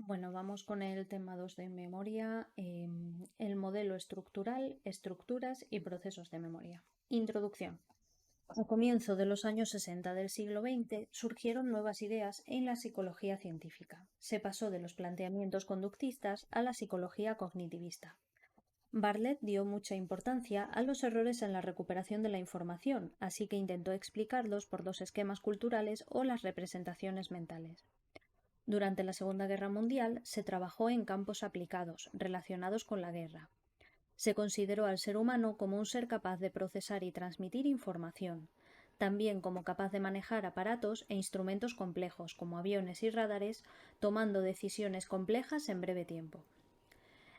Bueno, vamos con el tema 2 de memoria, el modelo estructural, estructuras y procesos de memoria. Introducción. A comienzo de los años 60 del siglo XX surgieron nuevas ideas en la psicología científica. Se pasó de los planteamientos conductistas a la psicología cognitivista. Bartlett dio mucha importancia a los errores en la recuperación de la información, así que intentó explicarlos por los esquemas culturales o las representaciones mentales. Durante la Segunda Guerra Mundial se trabajó en campos aplicados, relacionados con la guerra. Se consideró al ser humano como un ser capaz de procesar y transmitir información, también como capaz de manejar aparatos e instrumentos complejos, como aviones y radares, tomando decisiones complejas en breve tiempo.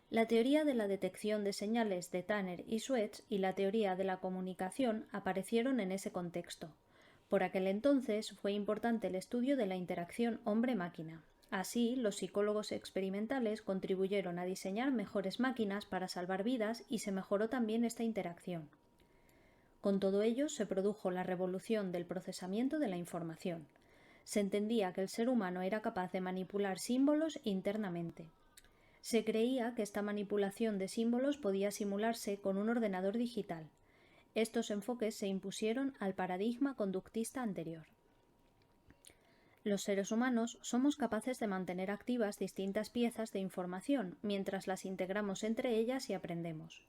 La teoría de la detección de señales de Tanner y Sweets y la teoría de la comunicación aparecieron en ese contexto. Por aquel entonces fue importante el estudio de la interacción hombre-máquina. Así, los psicólogos experimentales contribuyeron a diseñar mejores máquinas para salvar vidas y se mejoró también esta interacción. Con todo ello, se produjo la revolución del procesamiento de la información. Se entendía que el ser humano era capaz de manipular símbolos internamente. Se creía que esta manipulación de símbolos podía simularse con un ordenador digital. Estos enfoques se impusieron al paradigma conductista anterior. Los seres humanos somos capaces de mantener activas distintas piezas de información mientras las integramos entre ellas y aprendemos.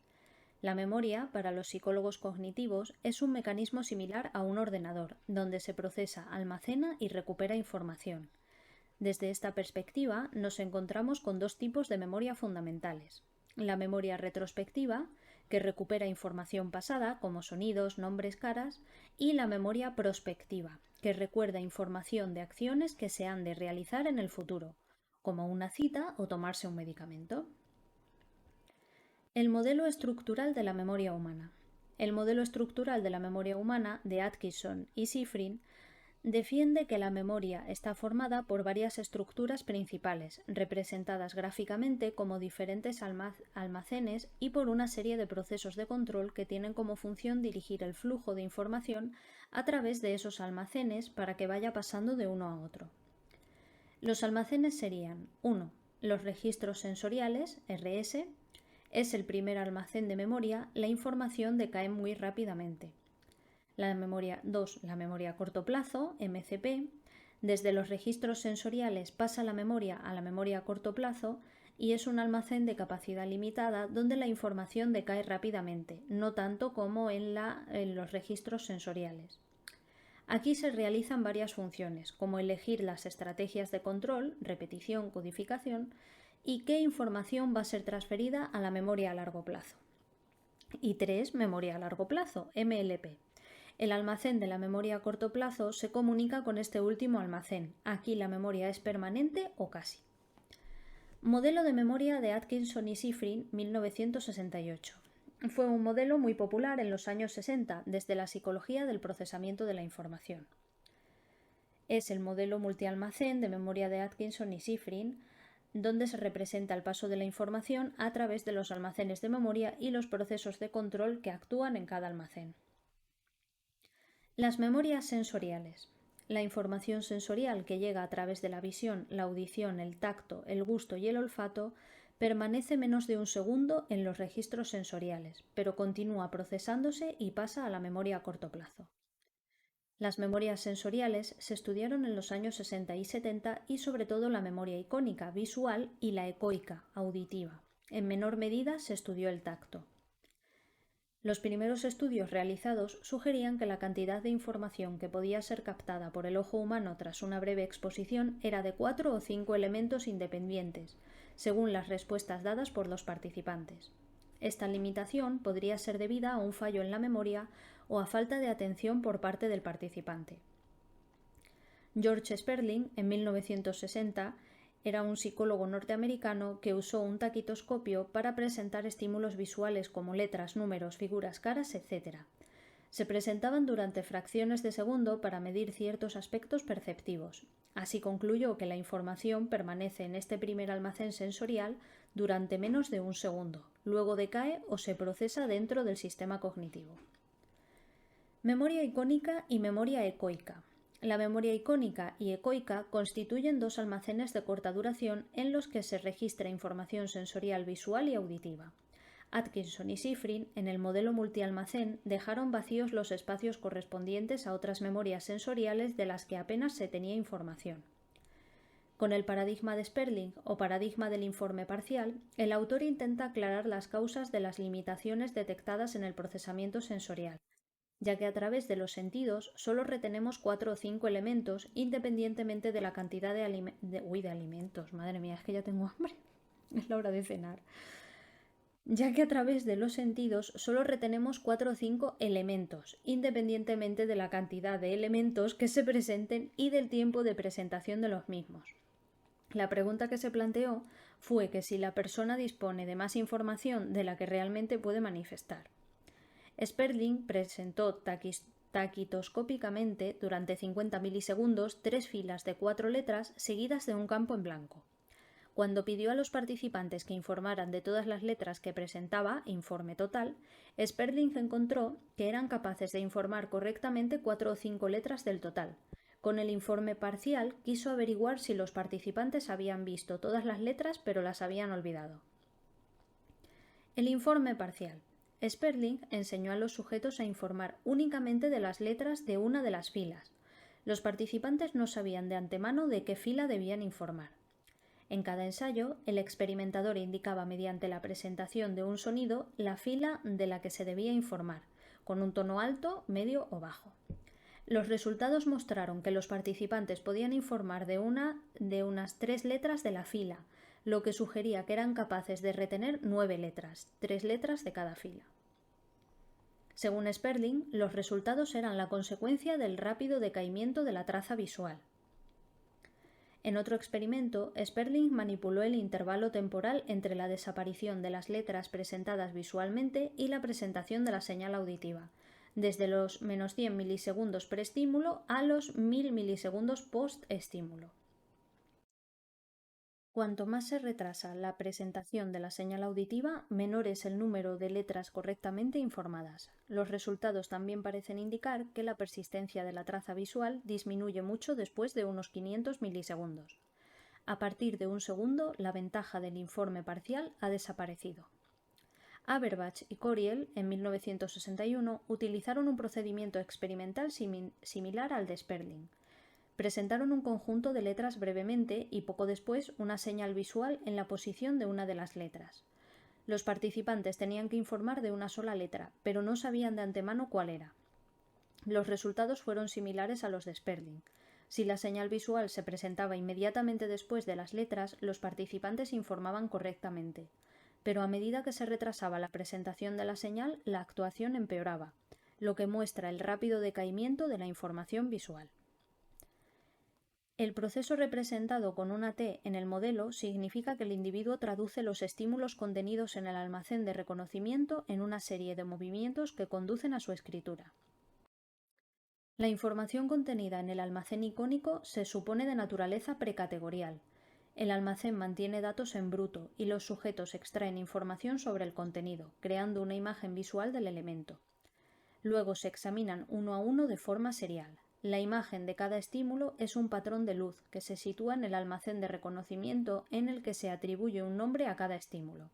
La memoria, para los psicólogos cognitivos, es un mecanismo similar a un ordenador, donde se procesa, almacena y recupera información. Desde esta perspectiva, nos encontramos con dos tipos de memoria fundamentales. La memoria retrospectiva, que recupera información pasada, como sonidos, nombres, caras, y la memoria prospectiva, que recuerda información de acciones que se han de realizar en el futuro, como una cita o tomarse un medicamento. El modelo estructural de la memoria humana. El modelo estructural de la memoria humana de Atkinson y Shiffrin defiende que la memoria está formada por varias estructuras principales, representadas gráficamente como diferentes almacenes y por una serie de procesos de control que tienen como función dirigir el flujo de información a través de esos almacenes para que vaya pasando de uno a otro. Los almacenes serían 1. Los registros sensoriales, RS. Es el primer almacén de memoria, la información decae muy rápidamente. La memoria 2, la memoria a corto plazo, MCP. Desde los registros sensoriales pasa la memoria a la memoria a corto plazo y es un almacén de capacidad limitada donde la información decae rápidamente, no tanto como en los registros sensoriales. Aquí se realizan varias funciones, como elegir las estrategias de control, repetición, codificación, y qué información va a ser transferida a la memoria a largo plazo. Y 3, memoria a largo plazo, MLP. El almacén de la memoria a corto plazo se comunica con este último almacén. Aquí la memoria es permanente o casi. Modelo de memoria de Atkinson y Shiffrin, 1968. Fue un modelo muy popular en los años 60 desde la psicología del procesamiento de la información. Es el modelo multialmacén de memoria de Atkinson y Shiffrin, donde se representa el paso de la información a través de los almacenes de memoria y los procesos de control que actúan en cada almacén. Las memorias sensoriales. La información sensorial que llega a través de la visión, la audición, el tacto, el gusto y el olfato permanece menos de un segundo en los registros sensoriales, pero continúa procesándose y pasa a la memoria a corto plazo. Las memorias sensoriales se estudiaron en los años 60 y 70 y sobre todo la memoria icónica, visual, y la ecoica, auditiva. En menor medida se estudió el tacto. Los primeros estudios realizados sugerían que la cantidad de información que podía ser captada por el ojo humano tras una breve exposición era de 4 o 5 elementos independientes, según las respuestas dadas por los participantes. Esta limitación podría ser debida a un fallo en la memoria o a falta de atención por parte del participante. George Sperling, en 1960, era un psicólogo norteamericano que usó un taquitoscopio para presentar estímulos visuales como letras, números, figuras, caras, etc. Se presentaban durante fracciones de segundo para medir ciertos aspectos perceptivos. Así concluyó que la información permanece en este primer almacén sensorial durante menos de un segundo, luego decae o se procesa dentro del sistema cognitivo. Memoria icónica y memoria ecoica. La memoria icónica y ecoica constituyen dos almacenes de corta duración en los que se registra información sensorial visual y auditiva. Atkinson y Shiffrin, en el modelo multialmacén, dejaron vacíos los espacios correspondientes a otras memorias sensoriales de las que apenas se tenía información. Con el paradigma de Sperling o paradigma del informe parcial, el autor intenta aclarar las causas de las limitaciones detectadas en el procesamiento sensorial, ya que a través de los sentidos solo retenemos 4 o 5 elementos independientemente de la cantidad de alimentos. Madre mía, es que ya tengo hambre. Es la hora de cenar. Ya que a través de los sentidos solo retenemos 4 o 5 elementos, independientemente de la cantidad de elementos que se presenten y del tiempo de presentación de los mismos. La pregunta que se planteó fue que si la persona dispone de más información de la que realmente puede manifestar. Sperling presentó taquitoscópicamente durante 50 milisegundos 3 filas de 4 letras seguidas de un campo en blanco. Cuando pidió a los participantes que informaran de todas las letras que presentaba, informe total, Sperling encontró que eran capaces de informar correctamente 4 o 5 letras del total. Con el informe parcial quiso averiguar si los participantes habían visto todas las letras pero las habían olvidado. El informe parcial. Sperling enseñó a los sujetos a informar únicamente de las letras de una de las filas. Los participantes no sabían de antemano de qué fila debían informar. En cada ensayo, el experimentador indicaba mediante la presentación de un sonido la fila de la que se debía informar, con un tono alto, medio o bajo. Los resultados mostraron que los participantes podían informar de unas 3 letras de la fila, lo que sugería que eran capaces de retener 9 letras, 3 letras de cada fila. Según Sperling, los resultados eran la consecuencia del rápido decaimiento de la traza visual. En otro experimento, Sperling manipuló el intervalo temporal entre la desaparición de las letras presentadas visualmente y la presentación de la señal auditiva, desde los menos 100 milisegundos preestímulo a los 1000 milisegundos posestímulo. Cuanto más se retrasa la presentación de la señal auditiva, menor es el número de letras correctamente informadas. Los resultados también parecen indicar que la persistencia de la traza visual disminuye mucho después de unos 500 milisegundos. A partir de un segundo, la ventaja del informe parcial ha desaparecido. Aberbach y Coriel, en 1961, utilizaron un procedimiento experimental similar al de Sperling. Presentaron un conjunto de letras brevemente y poco después una señal visual en la posición de una de las letras. Los participantes tenían que informar de una sola letra, pero no sabían de antemano cuál era. Los resultados fueron similares a los de Sperling. Si la señal visual se presentaba inmediatamente después de las letras, los participantes informaban correctamente. Pero a medida que se retrasaba la presentación de la señal, la actuación empeoraba, lo que muestra el rápido decaimiento de la información visual. El proceso representado con una T en el modelo significa que el individuo traduce los estímulos contenidos en el almacén de reconocimiento en una serie de movimientos que conducen a su escritura. La información contenida en el almacén icónico se supone de naturaleza precategorial. El almacén mantiene datos en bruto y los sujetos extraen información sobre el contenido, creando una imagen visual del elemento. Luego se examinan uno a uno de forma serial. La imagen de cada estímulo es un patrón de luz que se sitúa en el almacén de reconocimiento en el que se atribuye un nombre a cada estímulo.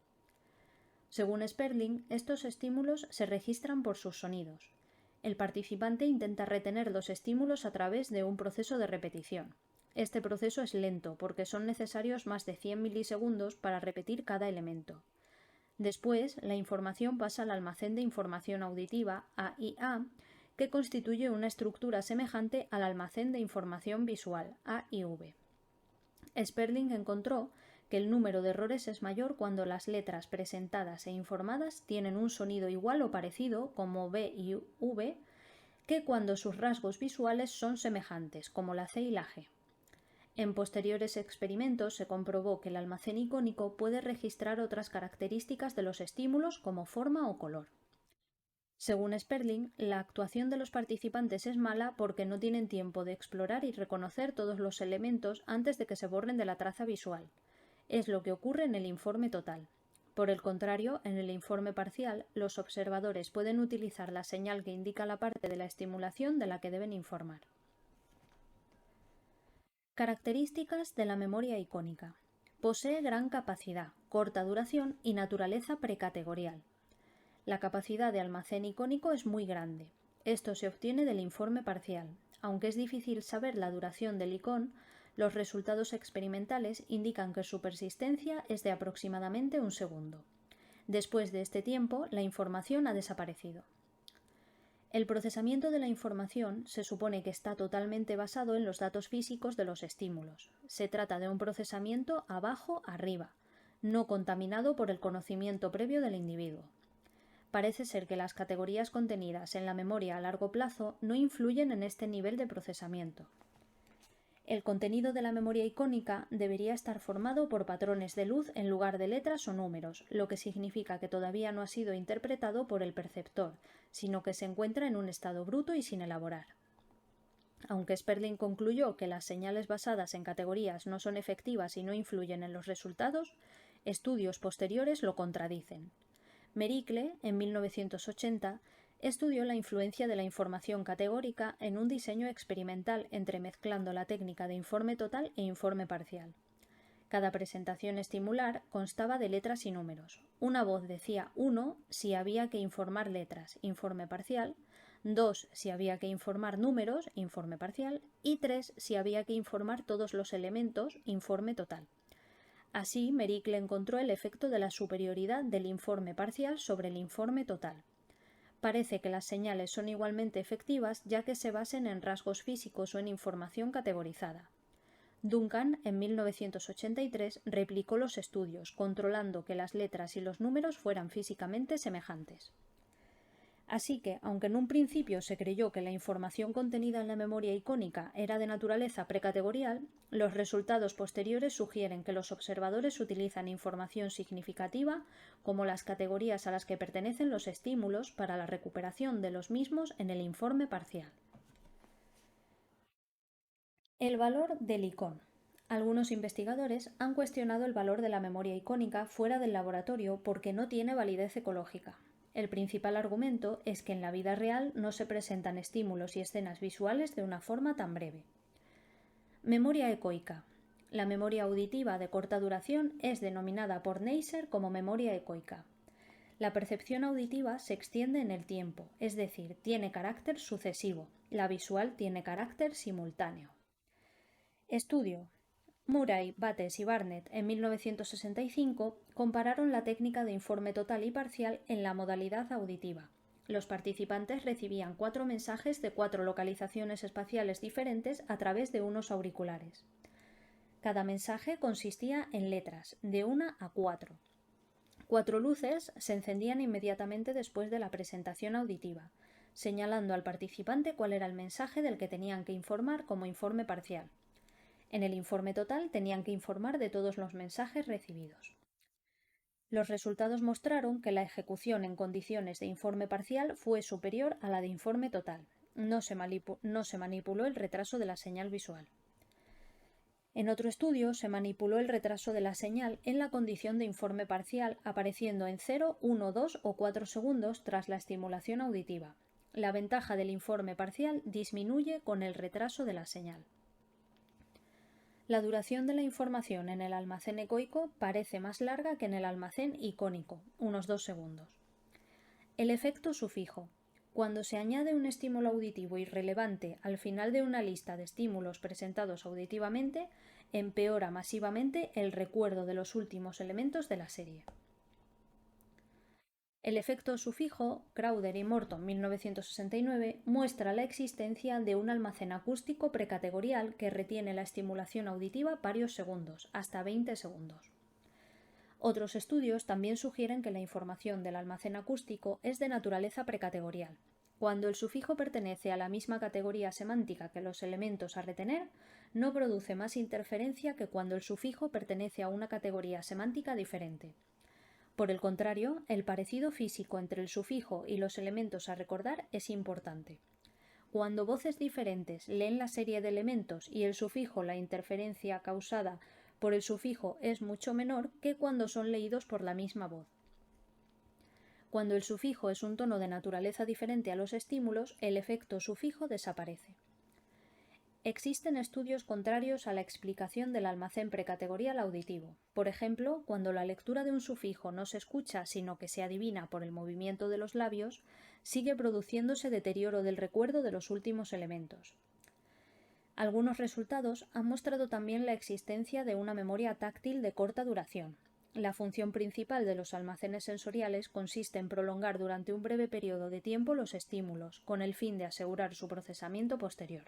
Según Sperling, estos estímulos se registran por sus sonidos. El participante intenta retener los estímulos a través de un proceso de repetición. Este proceso es lento porque son necesarios más de 100 milisegundos para repetir cada elemento. Después, la información pasa al almacén de información auditiva, AIA, que constituye una estructura semejante al almacén de información visual, AIV. Sperling encontró que el número de errores es mayor cuando las letras presentadas e informadas tienen un sonido igual o parecido, como B y V, que cuando sus rasgos visuales son semejantes, como la C y la G. En posteriores experimentos se comprobó que el almacén icónico puede registrar otras características de los estímulos como forma o color. Según Sperling, la actuación de los participantes es mala porque no tienen tiempo de explorar y reconocer todos los elementos antes de que se borren de la traza visual. Es lo que ocurre en el informe total. Por el contrario, en el informe parcial, los observadores pueden utilizar la señal que indica la parte de la estimulación de la que deben informar. Características de la memoria icónica. Posee gran capacidad, corta duración y naturaleza precategorial. La capacidad de almacén icónico es muy grande. Esto se obtiene del informe parcial. Aunque es difícil saber la duración del icón, los resultados experimentales indican que su persistencia es de aproximadamente 1 segundo. Después de este tiempo, la información ha desaparecido. El procesamiento de la información se supone que está totalmente basado en los datos físicos de los estímulos. Se trata de un procesamiento abajo-arriba, no contaminado por el conocimiento previo del individuo. Parece ser que las categorías contenidas en la memoria a largo plazo no influyen en este nivel de procesamiento. El contenido de la memoria icónica debería estar formado por patrones de luz en lugar de letras o números, lo que significa que todavía no ha sido interpretado por el perceptor, sino que se encuentra en un estado bruto y sin elaborar. Aunque Sperling concluyó que las señales basadas en categorías no son efectivas y no influyen en los resultados, estudios posteriores lo contradicen. Mericle, en 1980, estudió la influencia de la información categórica en un diseño experimental entremezclando la técnica de informe total e informe parcial. Cada presentación estimular constaba de letras y números. Una voz decía 1 si había que informar letras, informe parcial, 2 si había que informar números, informe parcial, y 3 si había que informar todos los elementos, informe total. Así, Mericle encontró el efecto de la superioridad del informe parcial sobre el informe total. Parece que las señales son igualmente efectivas ya que se basen en rasgos físicos o en información categorizada. Duncan, en 1983, replicó los estudios, controlando que las letras y los números fueran físicamente semejantes. Así que, aunque en un principio se creyó que la información contenida en la memoria icónica era de naturaleza precategorial, los resultados posteriores sugieren que los observadores utilizan información significativa, como las categorías a las que pertenecen los estímulos, para la recuperación de los mismos en el informe parcial. El valor del icón. Algunos investigadores han cuestionado el valor de la memoria icónica fuera del laboratorio porque no tiene validez ecológica. El principal argumento es que en la vida real no se presentan estímulos y escenas visuales de una forma tan breve. Memoria ecoica. La memoria auditiva de corta duración es denominada por Neisser como memoria ecoica. La percepción auditiva se extiende en el tiempo, es decir, tiene carácter sucesivo. La visual tiene carácter simultáneo. Estudio. Murray, Bates y Barnett, en 1965, compararon la técnica de informe total y parcial en la modalidad auditiva. Los participantes recibían 4 mensajes de 4 localizaciones espaciales diferentes a través de unos auriculares. Cada mensaje consistía en letras, de 1 a 4. 4 luces se encendían inmediatamente después de la presentación auditiva, señalando al participante cuál era el mensaje del que tenían que informar como informe parcial. En el informe total tenían que informar de todos los mensajes recibidos. Los resultados mostraron que la ejecución en condiciones de informe parcial fue superior a la de informe total. No se manipuló el retraso de la señal visual. En otro estudio se manipuló el retraso de la señal en la condición de informe parcial, apareciendo en 0, 1, 2 o 4 segundos tras la estimulación auditiva. La ventaja del informe parcial disminuye con el retraso de la señal. La duración de la información en el almacén ecoico parece más larga que en el almacén icónico, unos 2 segundos. El efecto sufijo. Cuando se añade un estímulo auditivo irrelevante al final de una lista de estímulos presentados auditivamente, empeora masivamente el recuerdo de los últimos elementos de la serie. El efecto sufijo, Crowder y Morton, 1969, muestra la existencia de un almacén acústico precategorial que retiene la estimulación auditiva varios segundos, hasta 20 segundos. Otros estudios también sugieren que la información del almacén acústico es de naturaleza precategorial. Cuando el sufijo pertenece a la misma categoría semántica que los elementos a retener, no produce más interferencia que cuando el sufijo pertenece a una categoría semántica diferente. Por el contrario, el parecido físico entre el sufijo y los elementos a recordar es importante. Cuando voces diferentes leen la serie de elementos y el sufijo, la interferencia causada por el sufijo es mucho menor que cuando son leídos por la misma voz. Cuando el sufijo es un tono de naturaleza diferente a los estímulos, el efecto sufijo desaparece. Existen estudios contrarios a la explicación del almacén precategorial auditivo. Por ejemplo, cuando la lectura de un sufijo no se escucha, sino que se adivina por el movimiento de los labios, sigue produciéndose deterioro del recuerdo de los últimos elementos. Algunos resultados han mostrado también la existencia de una memoria táctil de corta duración. La función principal de los almacenes sensoriales consiste en prolongar durante un breve periodo de tiempo los estímulos, con el fin de asegurar su procesamiento posterior.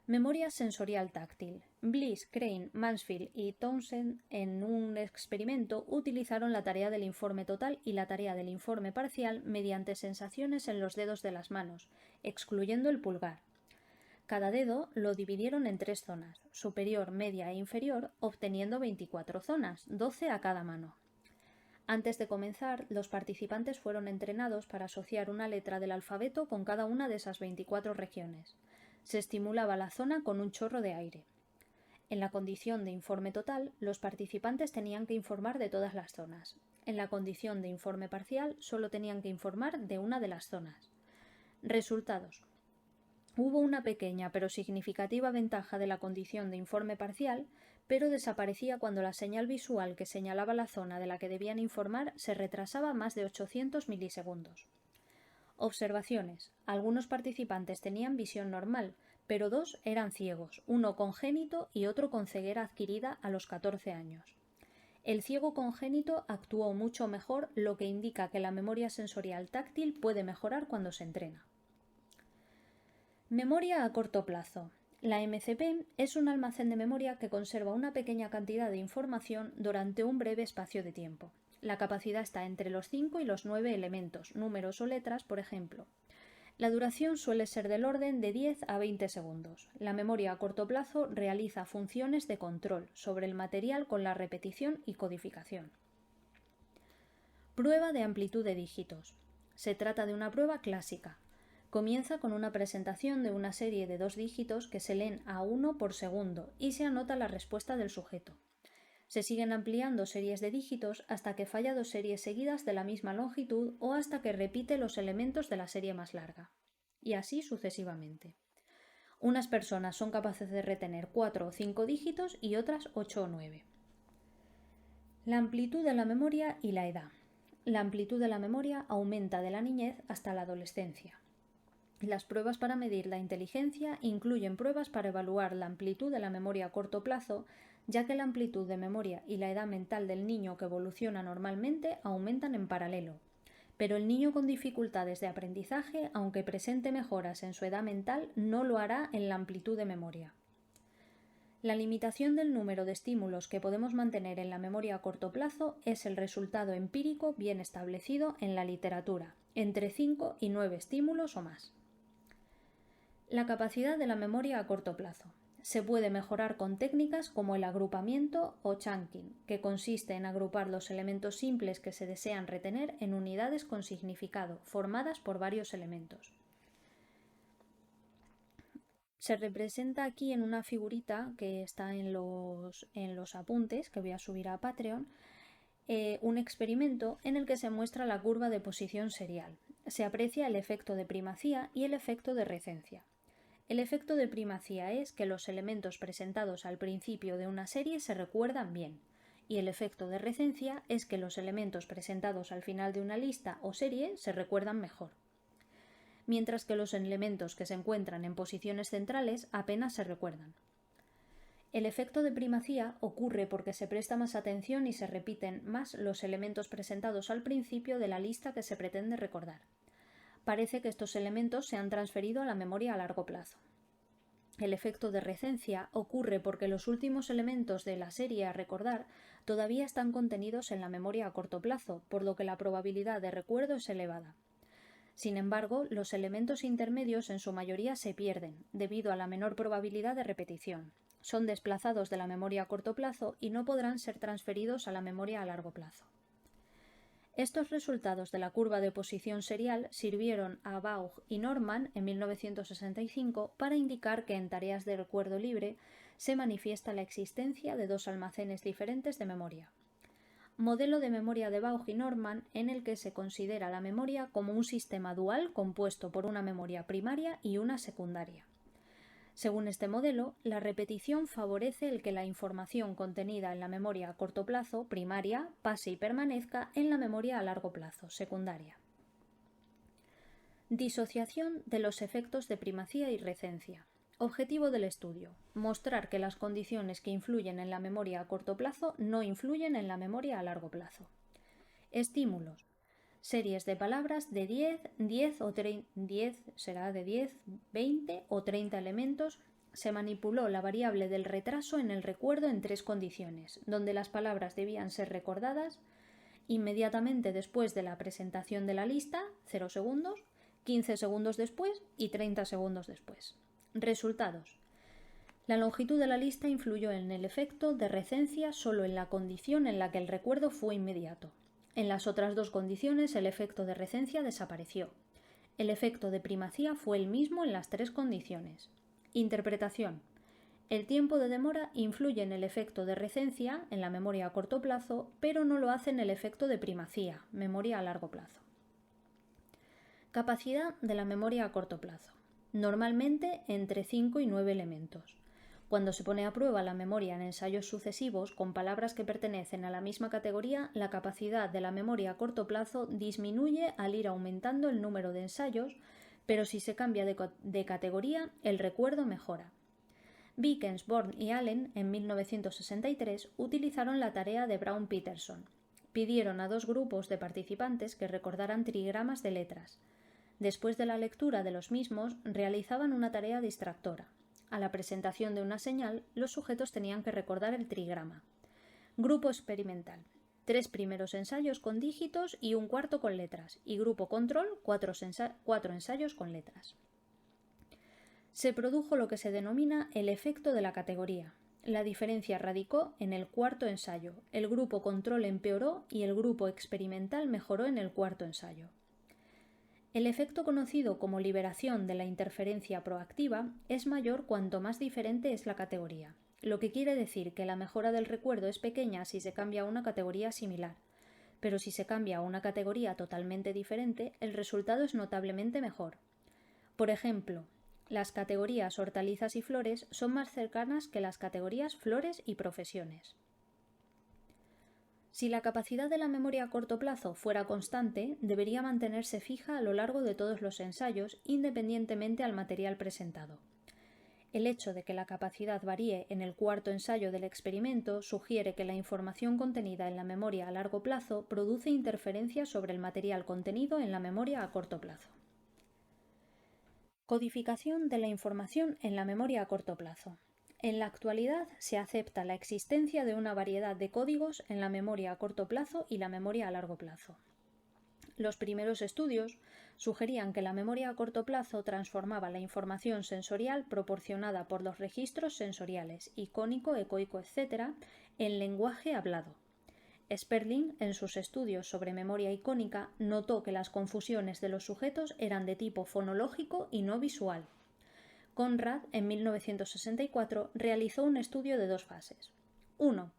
Memoria sensorial táctil. Bliss, Crane, Mansfield y Townsend en un experimento utilizaron la tarea del informe total y la tarea del informe parcial mediante sensaciones en los dedos de las manos, excluyendo el pulgar. Cada dedo lo dividieron en 3 zonas, superior, media e inferior, obteniendo 24 zonas, 12 a cada mano. Antes de comenzar, los participantes fueron entrenados para asociar una letra del alfabeto con cada una de esas 24 regiones. Se estimulaba la zona con un chorro de aire. En la condición de informe total, los participantes tenían que informar de todas las zonas. En la condición de informe parcial, solo tenían que informar de una de las zonas. Resultados. Hubo una pequeña pero significativa ventaja de la condición de informe parcial, pero desaparecía cuando la señal visual que señalaba la zona de la que debían informar se retrasaba más de 800 milisegundos. Observaciones. Algunos participantes tenían visión normal, pero 2 eran ciegos, uno congénito y otro con ceguera adquirida a los 14 años. El ciego congénito actuó mucho mejor, lo que indica que la memoria sensorial táctil puede mejorar cuando se entrena. Memoria a corto plazo. La MCP es un almacén de memoria que conserva una pequeña cantidad de información durante un breve espacio de tiempo. La capacidad está entre los 5 y los 9 elementos, números o letras, por ejemplo. La duración suele ser del orden de 10 a 20 segundos. La memoria a corto plazo realiza funciones de control sobre el material con la repetición y codificación. Prueba de amplitud de dígitos. Se trata de una prueba clásica. Comienza con una presentación de una serie de 2 dígitos que se leen a 1 por segundo y se anota la respuesta del sujeto. Se siguen ampliando series de dígitos hasta que falla 2 series seguidas de la misma longitud o hasta que repite los elementos de la serie más larga. Y así sucesivamente. Unas personas son capaces de retener 4 o 5 dígitos y otras 8 o 9. La amplitud de la memoria y la edad. La amplitud de la memoria aumenta de la niñez hasta la adolescencia. Las pruebas para medir la inteligencia incluyen pruebas para evaluar la amplitud de la memoria a corto plazo, ya que la amplitud de memoria y la edad mental del niño que evoluciona normalmente aumentan en paralelo. Pero el niño con dificultades de aprendizaje, aunque presente mejoras en su edad mental, no lo hará en la amplitud de memoria. La limitación del número de estímulos que podemos mantener en la memoria a corto plazo es el resultado empírico bien establecido en la literatura, entre 5 y 9 estímulos o más. La capacidad de la memoria a corto plazo. Se puede mejorar con técnicas como el agrupamiento o chunking, que consiste en agrupar los elementos simples que se desean retener en unidades con significado, formadas por varios elementos. Se representa aquí en una figurita que está en los apuntes que voy a subir a Patreon, un experimento en el que se muestra la curva de posición serial. Se aprecia el efecto de primacía y el efecto de recencia. El efecto de primacía es que los elementos presentados al principio de una serie se recuerdan bien, y el efecto de recencia es que los elementos presentados al final de una lista o serie se recuerdan mejor, mientras que los elementos que se encuentran en posiciones centrales apenas se recuerdan. El efecto de primacía ocurre porque se presta más atención y se repiten más los elementos presentados al principio de la lista que se pretende recordar. Parece que estos elementos se han transferido a la memoria a largo plazo. El efecto de recencia ocurre porque los últimos elementos de la serie a recordar todavía están contenidos en la memoria a corto plazo, por lo que la probabilidad de recuerdo es elevada. Sin embargo, los elementos intermedios en su mayoría se pierden, debido a la menor probabilidad de repetición. Son desplazados de la memoria a corto plazo y no podrán ser transferidos a la memoria a largo plazo. Estos resultados de la curva de posición serial sirvieron a Baugh y Norman en 1965 para indicar que en tareas de recuerdo libre se manifiesta la existencia de 2 almacenes diferentes de memoria. Modelo de memoria de Baugh y Norman en el que se considera la memoria como un sistema dual compuesto por una memoria primaria y una secundaria. Según este modelo, la repetición favorece el que la información contenida en la memoria a corto plazo, primaria, pase y permanezca en la memoria a largo plazo, secundaria. Disociación de los efectos de primacía y recencia. Objetivo del estudio: mostrar que las condiciones que influyen en la memoria a corto plazo no influyen en la memoria a largo plazo. Estímulos: series de palabras de 20 o 30 elementos. Se manipuló la variable del retraso en el recuerdo en 3 condiciones, donde las palabras debían ser recordadas inmediatamente después de la presentación de la lista, 0 segundos, 15 segundos después y 30 segundos después. Resultados: la longitud de la lista influyó en el efecto de recencia solo en la condición en la que el recuerdo fue inmediato. En las otras 2 condiciones el efecto de recencia desapareció. El efecto de primacía fue el mismo en las 3 condiciones. Interpretación: el tiempo de demora influye en el efecto de recencia en la memoria a corto plazo, pero no lo hace en el efecto de primacía, memoria a largo plazo. Capacidad de la memoria a corto plazo. Normalmente entre 5 y 9 elementos. Cuando se pone a prueba la memoria en ensayos sucesivos con palabras que pertenecen a la misma categoría, la capacidad de la memoria a corto plazo disminuye al ir aumentando el número de ensayos, pero si se cambia de categoría, el recuerdo mejora. Vickens, Born y Allen, en 1963, utilizaron la tarea de Brown-Peterson. Pidieron a 2 grupos de participantes que recordaran trigramas de letras. Después de la lectura de los mismos, realizaban una tarea distractora. A la presentación de una señal, los sujetos tenían que recordar el trigrama. Grupo experimental: 3 primeros ensayos con dígitos y un cuarto con letras, y grupo control, 4 ensayos con letras. Se produjo lo que se denomina el efecto de la categoría. La diferencia radicó en el cuarto ensayo. El grupo control empeoró y el grupo experimental mejoró en el cuarto ensayo. El efecto conocido como liberación de la interferencia proactiva es mayor cuanto más diferente es la categoría, lo que quiere decir que la mejora del recuerdo es pequeña si se cambia a una categoría similar, pero si se cambia a una categoría totalmente diferente, el resultado es notablemente mejor. Por ejemplo, las categorías hortalizas y flores son más cercanas que las categorías flores y profesiones. Si la capacidad de la memoria a corto plazo fuera constante, debería mantenerse fija a lo largo de todos los ensayos, independientemente al material presentado. El hecho de que la capacidad varíe en el cuarto ensayo del experimento sugiere que la información contenida en la memoria a largo plazo produce interferencias sobre el material contenido en la memoria a corto plazo. Codificación de la información en la memoria a corto plazo. En la actualidad se acepta la existencia de una variedad de códigos en la memoria a corto plazo y la memoria a largo plazo. Los primeros estudios sugerían que la memoria a corto plazo transformaba la información sensorial proporcionada por los registros sensoriales, icónico, ecoico, etc., en lenguaje hablado. Sperling, en sus estudios sobre memoria icónica, notó que las confusiones de los sujetos eran de tipo fonológico y no visual. Conrad, en 1964, realizó un estudio de 2 fases. 1.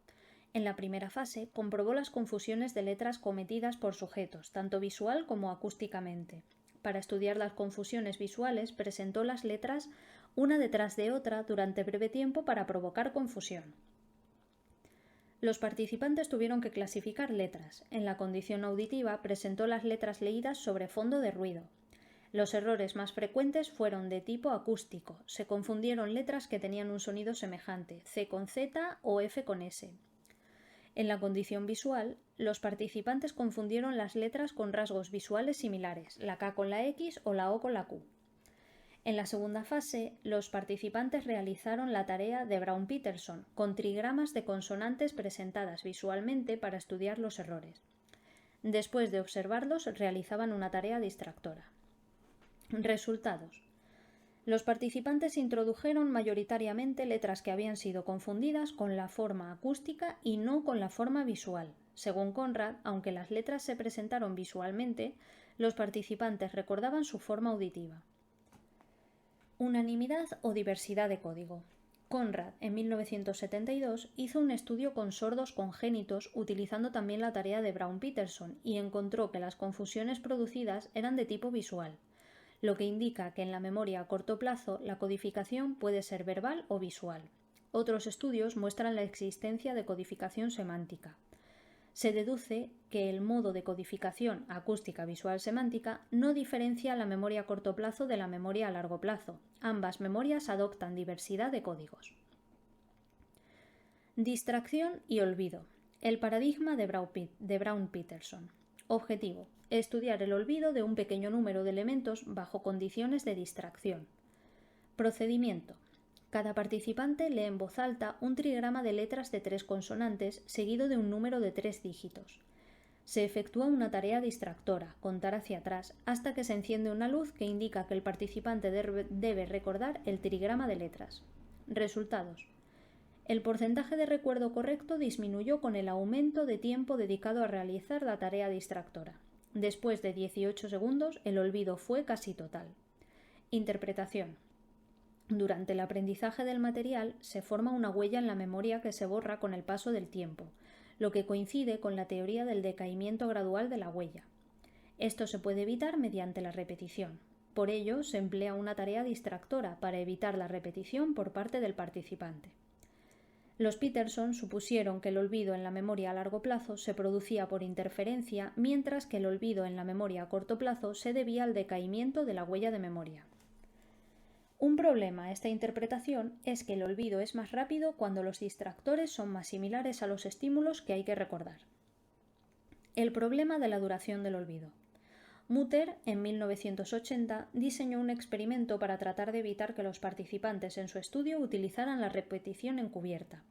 En la primera fase, comprobó las confusiones de letras cometidas por sujetos, tanto visual como acústicamente. Para estudiar las confusiones visuales, presentó las letras una detrás de otra durante breve tiempo para provocar confusión. Los participantes tuvieron que clasificar letras. En la condición auditiva, presentó las letras leídas sobre fondo de ruido. Los errores más frecuentes fueron de tipo acústico. Se confundieron letras que tenían un sonido semejante, C con Z o F con S. En la condición visual, los participantes confundieron las letras con rasgos visuales similares, la K con la X o la O con la Q. En la segunda fase, los participantes realizaron la tarea de Brown-Peterson, con trigramas de consonantes presentadas visualmente para estudiar los errores. Después de observarlos, realizaban una tarea distractora. Resultados. Los participantes introdujeron mayoritariamente letras que habían sido confundidas con la forma acústica y no con la forma visual. Según Conrad, aunque las letras se presentaron visualmente, los participantes recordaban su forma auditiva. Unanimidad o diversidad de código. Conrad, en 1972, hizo un estudio con sordos congénitos utilizando también la tarea de Brown-Peterson y encontró que las confusiones producidas eran de tipo visual. lo que indica que en la memoria a corto plazo la codificación puede ser verbal o visual. Otros estudios muestran la existencia de codificación semántica. Se deduce que el modo de codificación acústica visual semántica no diferencia la memoria a corto plazo de la memoria a largo plazo. Ambas memorias adoptan diversidad de códigos. Distracción y olvido. El paradigma de Brown-Peterson. Objetivo: estudiar el olvido de un pequeño número de elementos bajo condiciones de distracción. Procedimiento: cada participante lee en voz alta un trigrama de letras de 3 consonantes seguido de un número de 3 dígitos. Se efectúa una tarea distractora, contar hacia atrás, hasta que se enciende una luz que indica que el participante debe recordar el trigrama de letras. Resultados: el porcentaje de recuerdo correcto disminuyó con el aumento de tiempo dedicado a realizar la tarea distractora. Después de 18 segundos, el olvido fue casi total. Interpretación: durante el aprendizaje del material se forma una huella en la memoria que se borra con el paso del tiempo, lo que coincide con la teoría del decaimiento gradual de la huella. Esto se puede evitar mediante la repetición. Por ello, se emplea una tarea distractora para evitar la repetición por parte del participante. Los Peterson supusieron que el olvido en la memoria a largo plazo se producía por interferencia, mientras que el olvido en la memoria a corto plazo se debía al decaimiento de la huella de memoria. Un problema a esta interpretación es que el olvido es más rápido cuando los distractores son más similares a los estímulos que hay que recordar. El problema de la duración del olvido. Mutter, en 1980, diseñó un experimento para tratar de evitar que los participantes en su estudio utilizaran la repetición encubierta.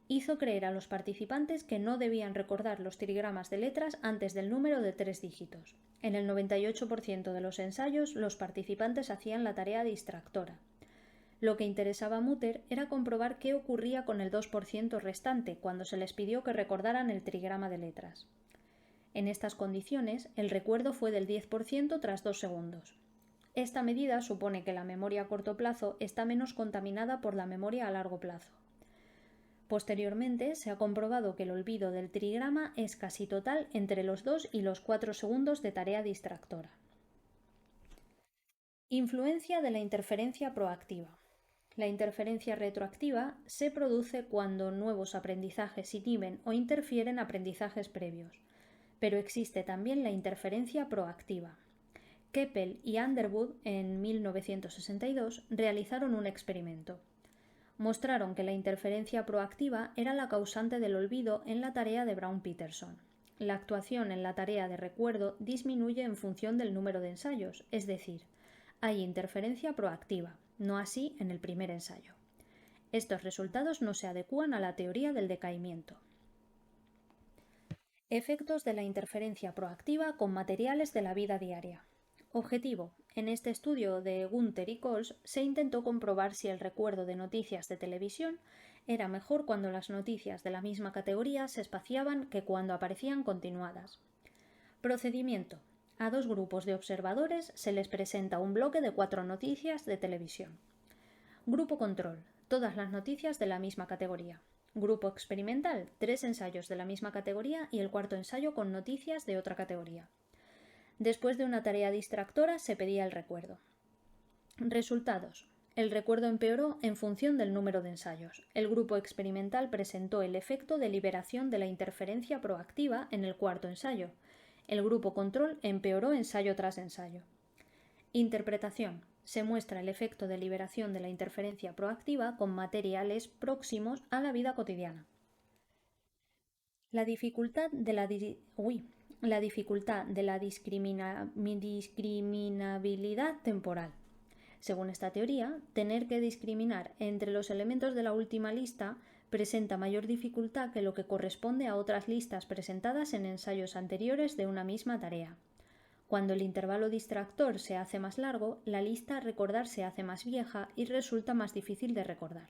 Hizo creer a los participantes que no debían recordar los trigramas de letras antes del número de 3 dígitos. En el 98% de los ensayos, los participantes hacían la tarea distractora. Lo que interesaba a Mutter era comprobar qué ocurría con el 2% restante cuando se les pidió que recordaran el trigrama de letras. En estas condiciones, el recuerdo fue del 10% tras 2 segundos. Esta medida supone que la memoria a corto plazo está menos contaminada por la memoria a largo plazo. Posteriormente, se ha comprobado que el olvido del trigrama es casi total entre los 2 y los 4 segundos de tarea distractora. Influencia de la interferencia proactiva. La interferencia retroactiva se produce cuando nuevos aprendizajes inhiben o interfieren aprendizajes previos, pero existe también la interferencia proactiva. Keppel y Underwood, en 1962, realizaron un experimento. Mostraron que la interferencia proactiva era la causante del olvido en la tarea de Brown-Peterson. La actuación en la tarea de recuerdo disminuye en función del número de ensayos, es decir, hay interferencia proactiva, no así en el primer ensayo. Estos resultados no se adecúan a la teoría del decaimiento. Efectos de la interferencia proactiva con materiales de la vida diaria. Objetivo: en este estudio de Gunther y Coles se intentó comprobar si el recuerdo de noticias de televisión era mejor cuando las noticias de la misma categoría se espaciaban que cuando aparecían continuadas. Procedimiento: a 2 grupos de observadores se les presenta un bloque de 4 noticias de televisión. Grupo control: todas las noticias de la misma categoría. Grupo experimental: 3 ensayos de la misma categoría y el 4.º ensayo con noticias de otra categoría. Después de una tarea distractora se pedía el recuerdo. Resultados: el recuerdo empeoró en función del número de ensayos. El grupo experimental presentó el efecto de liberación de la interferencia proactiva en el 4.º ensayo. El grupo control empeoró ensayo tras ensayo. Interpretación: se muestra el efecto de liberación de la interferencia proactiva con materiales próximos a la vida cotidiana. La dificultad de la discriminabilidad temporal. Según esta teoría, tener que discriminar entre los elementos de la última lista presenta mayor dificultad que lo que corresponde a otras listas presentadas en ensayos anteriores de una misma tarea. Cuando el intervalo distractor se hace más largo, la lista a recordar se hace más vieja y resulta más difícil de recordar.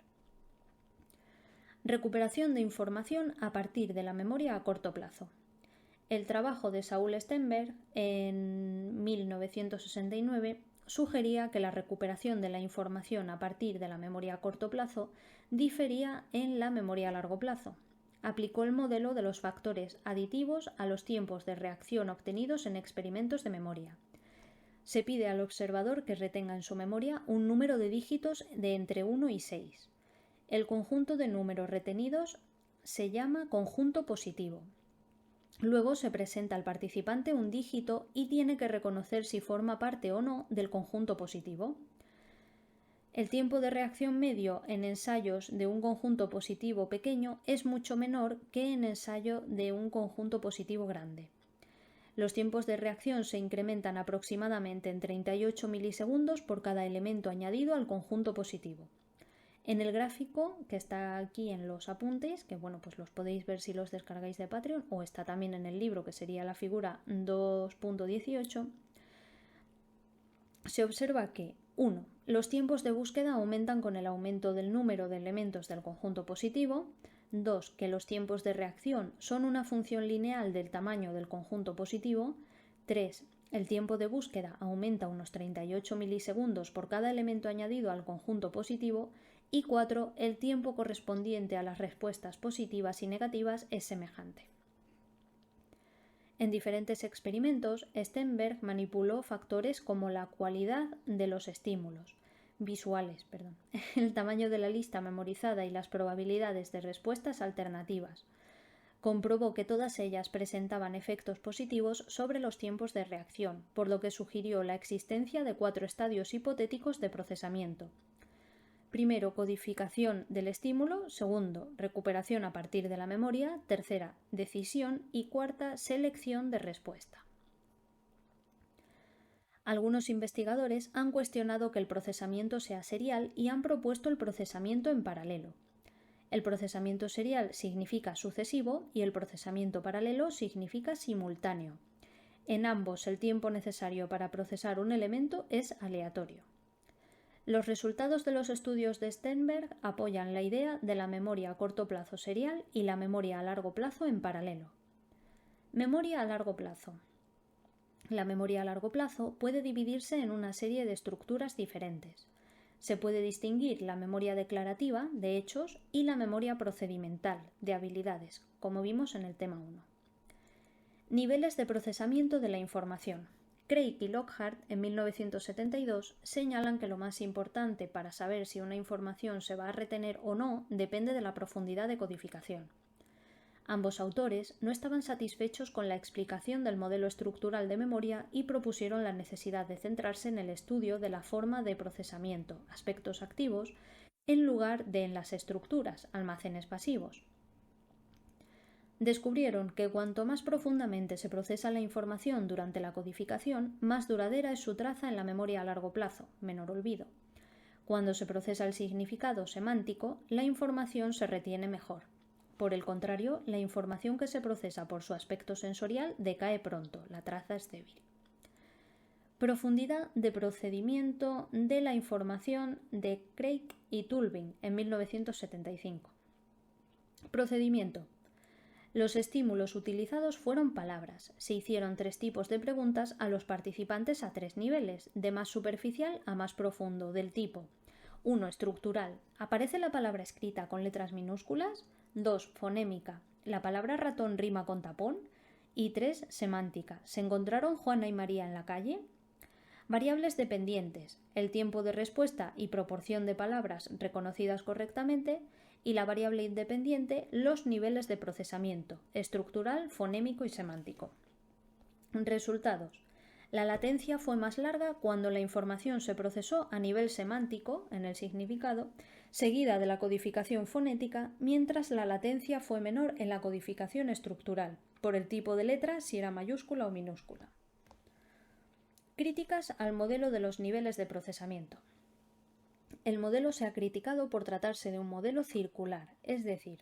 Recuperación de información a partir de la memoria a corto plazo. El trabajo de Saul Stenberg, en 1969, sugería que la recuperación de la información a partir de la memoria a corto plazo difería en la memoria a largo plazo. Aplicó el modelo de los factores aditivos a los tiempos de reacción obtenidos en experimentos de memoria. Se pide al observador que retenga en su memoria un número de dígitos de entre 1 y 6. El conjunto de números retenidos se llama conjunto positivo. Luego se presenta al participante un dígito y tiene que reconocer si forma parte o no del conjunto positivo. El tiempo de reacción medio en ensayos de un conjunto positivo pequeño es mucho menor que en ensayo de un conjunto positivo grande. Los tiempos de reacción se incrementan aproximadamente en 38 milisegundos por cada elemento añadido al conjunto positivo. En el gráfico que está aquí en los apuntes, que pues los podéis ver si los descargáis de Patreon, o está también en el libro, que sería la figura 2.18, se observa que 1. Los tiempos de búsqueda aumentan con el aumento del número de elementos del conjunto positivo. 2. Que los tiempos de reacción son una función lineal del tamaño del conjunto positivo. 3. El tiempo de búsqueda aumenta unos 38 milisegundos por cada elemento añadido al conjunto positivo. Y 4. El tiempo correspondiente a las respuestas positivas y negativas es semejante. En diferentes experimentos, Sternberg manipuló factores como la cualidad de los estímulos visuales, el tamaño de la lista memorizada y las probabilidades de respuestas alternativas. Comprobó que todas ellas presentaban efectos positivos sobre los tiempos de reacción, por lo que sugirió la existencia de 4 estadios hipotéticos de procesamiento. Primero, codificación del estímulo. Segundo, recuperación a partir de la memoria. Tercera, decisión. Y cuarta, selección de respuesta. Algunos investigadores han cuestionado que el procesamiento sea serial y han propuesto el procesamiento en paralelo. El procesamiento serial significa sucesivo y el procesamiento paralelo significa simultáneo. En ambos, el tiempo necesario para procesar un elemento es aleatorio. Los resultados de los estudios de Sternberg apoyan la idea de la memoria a corto plazo serial y la memoria a largo plazo en paralelo. Memoria a largo plazo. La memoria a largo plazo puede dividirse en una serie de estructuras diferentes. Se puede distinguir la memoria declarativa, de hechos, y la memoria procedimental, de habilidades, como vimos en el tema 1. Niveles de procesamiento de la información. Craig y Lockhart, en 1972, señalan que lo más importante para saber si una información se va a retener o no depende de la profundidad de codificación. Ambos autores no estaban satisfechos con la explicación del modelo estructural de memoria y propusieron la necesidad de centrarse en el estudio de la forma de procesamiento, aspectos activos, en lugar de en las estructuras, almacenes pasivos. Descubrieron que cuanto más profundamente se procesa la información durante la codificación, más duradera es su traza en la memoria a largo plazo, menor olvido. Cuando se procesa el significado semántico, la información se retiene mejor. Por el contrario, la información que se procesa por su aspecto sensorial decae pronto, la traza es débil. Profundidad de procedimiento de la información de Craig y Tulving en 1975. Procedimiento. Los estímulos utilizados fueron palabras. Se hicieron 3 tipos de preguntas a los participantes a 3 niveles, de más superficial a más profundo, del tipo 1. Estructural. ¿Aparece la palabra escrita con letras minúsculas? 2. Fonémica. ¿La palabra ratón rima con tapón? Y 3. Semántica. ¿Se encontraron Juana y María en la calle? Variables dependientes. El tiempo de respuesta y proporción de palabras reconocidas correctamente. Y la variable independiente, los niveles de procesamiento, estructural, fonémico y semántico. Resultados. La latencia fue más larga cuando la información se procesó a nivel semántico, en el significado, seguida de la codificación fonética, mientras la latencia fue menor en la codificación estructural, por el tipo de letra, si era mayúscula o minúscula. Críticas al modelo de los niveles de procesamiento. El modelo se ha criticado por tratarse de un modelo circular, es decir,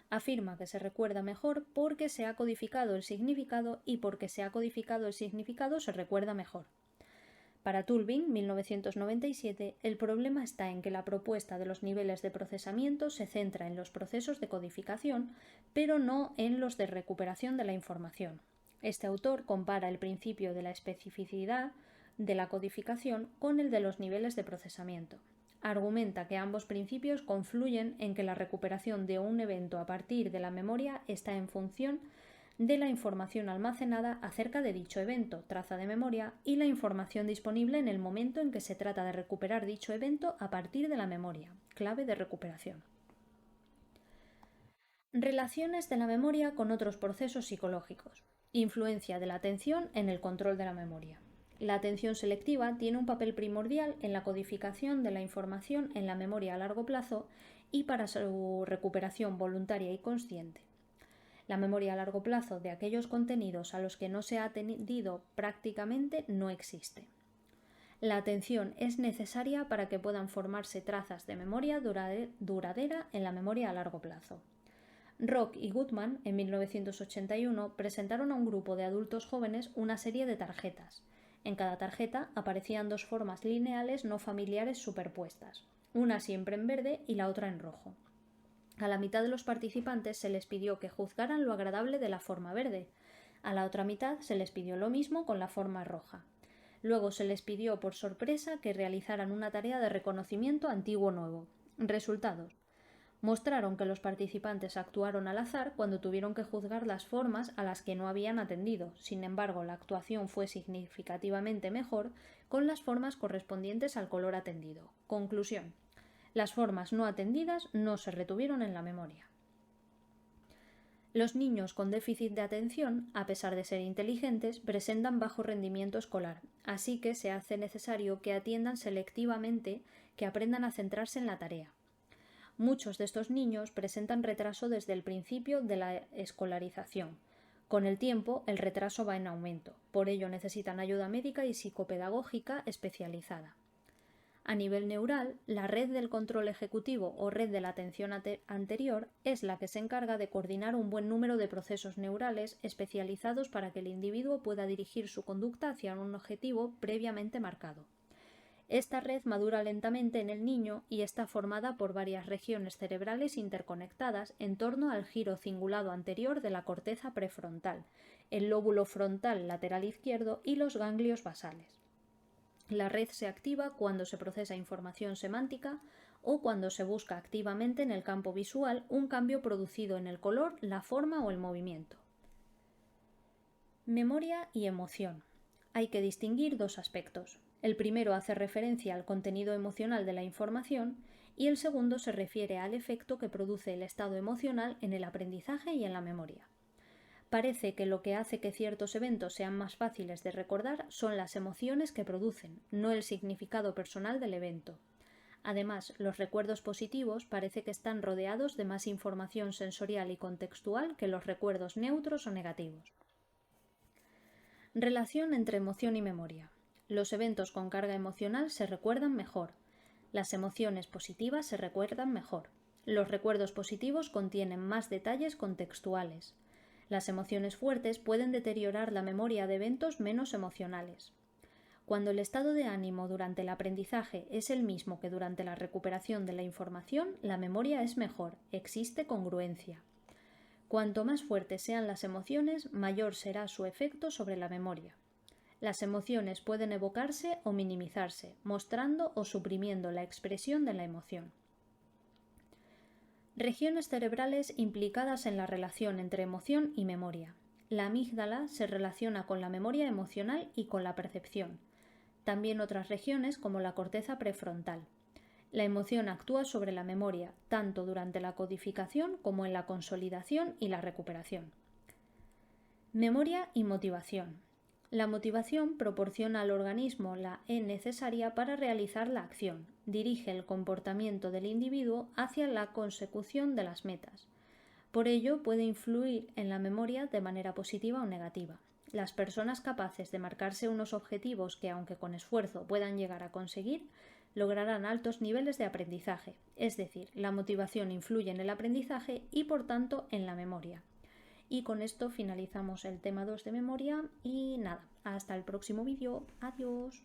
afirma que se recuerda mejor porque se ha codificado el significado y porque se ha codificado el significado se recuerda mejor. Para Tulving, 1997, el problema está en que la propuesta de los niveles de procesamiento se centra en los procesos de codificación, pero no en los de recuperación de la información. Este autor compara el principio de la especificidad de la codificación con el de los niveles de procesamiento. Argumenta que ambos principios confluyen en que la recuperación de un evento a partir de la memoria está en función de la información almacenada acerca de dicho evento, traza de memoria, y la información disponible en el momento en que se trata de recuperar dicho evento a partir de la memoria, clave de recuperación. Relaciones de la memoria con otros procesos psicológicos. Influencia de la atención en el control de la memoria. La atención selectiva tiene un papel primordial en la codificación de la información en la memoria a largo plazo y para su recuperación voluntaria y consciente. La memoria a largo plazo de aquellos contenidos a los que no se ha atendido prácticamente no existe. La atención es necesaria para que puedan formarse trazas de memoria duradera en la memoria a largo plazo. Rock y Goodman, en 1981, presentaron a un grupo de adultos jóvenes una serie de tarjetas. En cada tarjeta aparecían dos formas lineales no familiares superpuestas, una siempre en verde y la otra en rojo. A la mitad de los participantes se les pidió que juzgaran lo agradable de la forma verde. A la otra mitad se les pidió lo mismo con la forma roja. Luego se les pidió por sorpresa que realizaran una tarea de reconocimiento antiguo-nuevo. Resultados. Mostraron que los participantes actuaron al azar cuando tuvieron que juzgar las formas a las que no habían atendido. Sin embargo, la actuación fue significativamente mejor con las formas correspondientes al color atendido. Conclusión. Las formas no atendidas no se retuvieron en la memoria. Los niños con déficit de atención, a pesar de ser inteligentes, presentan bajo rendimiento escolar, así que se hace necesario que atiendan selectivamente, que aprendan a centrarse en la tarea. Muchos de estos niños presentan retraso desde el principio de la escolarización. Con el tiempo, el retraso va en aumento, por ello necesitan ayuda médica y psicopedagógica especializada. A nivel neural, la red del control ejecutivo o red de la atención anterior es la que se encarga de coordinar un buen número de procesos neurales especializados para que el individuo pueda dirigir su conducta hacia un objetivo previamente marcado. Esta red madura lentamente en el niño y está formada por varias regiones cerebrales interconectadas en torno al giro cingulado anterior de la corteza prefrontal, el lóbulo frontal lateral izquierdo y los ganglios basales. La red se activa cuando se procesa información semántica o cuando se busca activamente en el campo visual un cambio producido en el color, la forma o el movimiento. Memoria y emoción. Hay que distinguir dos aspectos. El primero hace referencia al contenido emocional de la información y el segundo se refiere al efecto que produce el estado emocional en el aprendizaje y en la memoria. Parece que lo que hace que ciertos eventos sean más fáciles de recordar son las emociones que producen, no el significado personal del evento. Además, los recuerdos positivos parece que están rodeados de más información sensorial y contextual que los recuerdos neutros o negativos. Relación entre emoción y memoria. Los eventos con carga emocional se recuerdan mejor. Las emociones positivas se recuerdan mejor. Los recuerdos positivos contienen más detalles contextuales. Las emociones fuertes pueden deteriorar la memoria de eventos menos emocionales. Cuando el estado de ánimo durante el aprendizaje es el mismo que durante la recuperación de la información, la memoria es mejor, existe congruencia. Cuanto más fuertes sean las emociones, mayor será su efecto sobre la memoria. Las emociones pueden evocarse o minimizarse, mostrando o suprimiendo la expresión de la emoción. Regiones cerebrales implicadas en la relación entre emoción y memoria. La amígdala se relaciona con la memoria emocional y con la percepción. También otras regiones como la corteza prefrontal. La emoción actúa sobre la memoria, tanto durante la codificación como en la consolidación y la recuperación. Memoria y motivación. La motivación proporciona al organismo la necesaria para realizar la acción, dirige el comportamiento del individuo hacia la consecución de las metas. Por ello, puede influir en la memoria de manera positiva o negativa. Las personas capaces de marcarse unos objetivos que, aunque con esfuerzo, puedan llegar a conseguir, lograrán altos niveles de aprendizaje, es decir, la motivación influye en el aprendizaje y, por tanto, en la memoria. Y con esto finalizamos el tema 2 de memoria y nada, hasta el próximo vídeo. Adiós.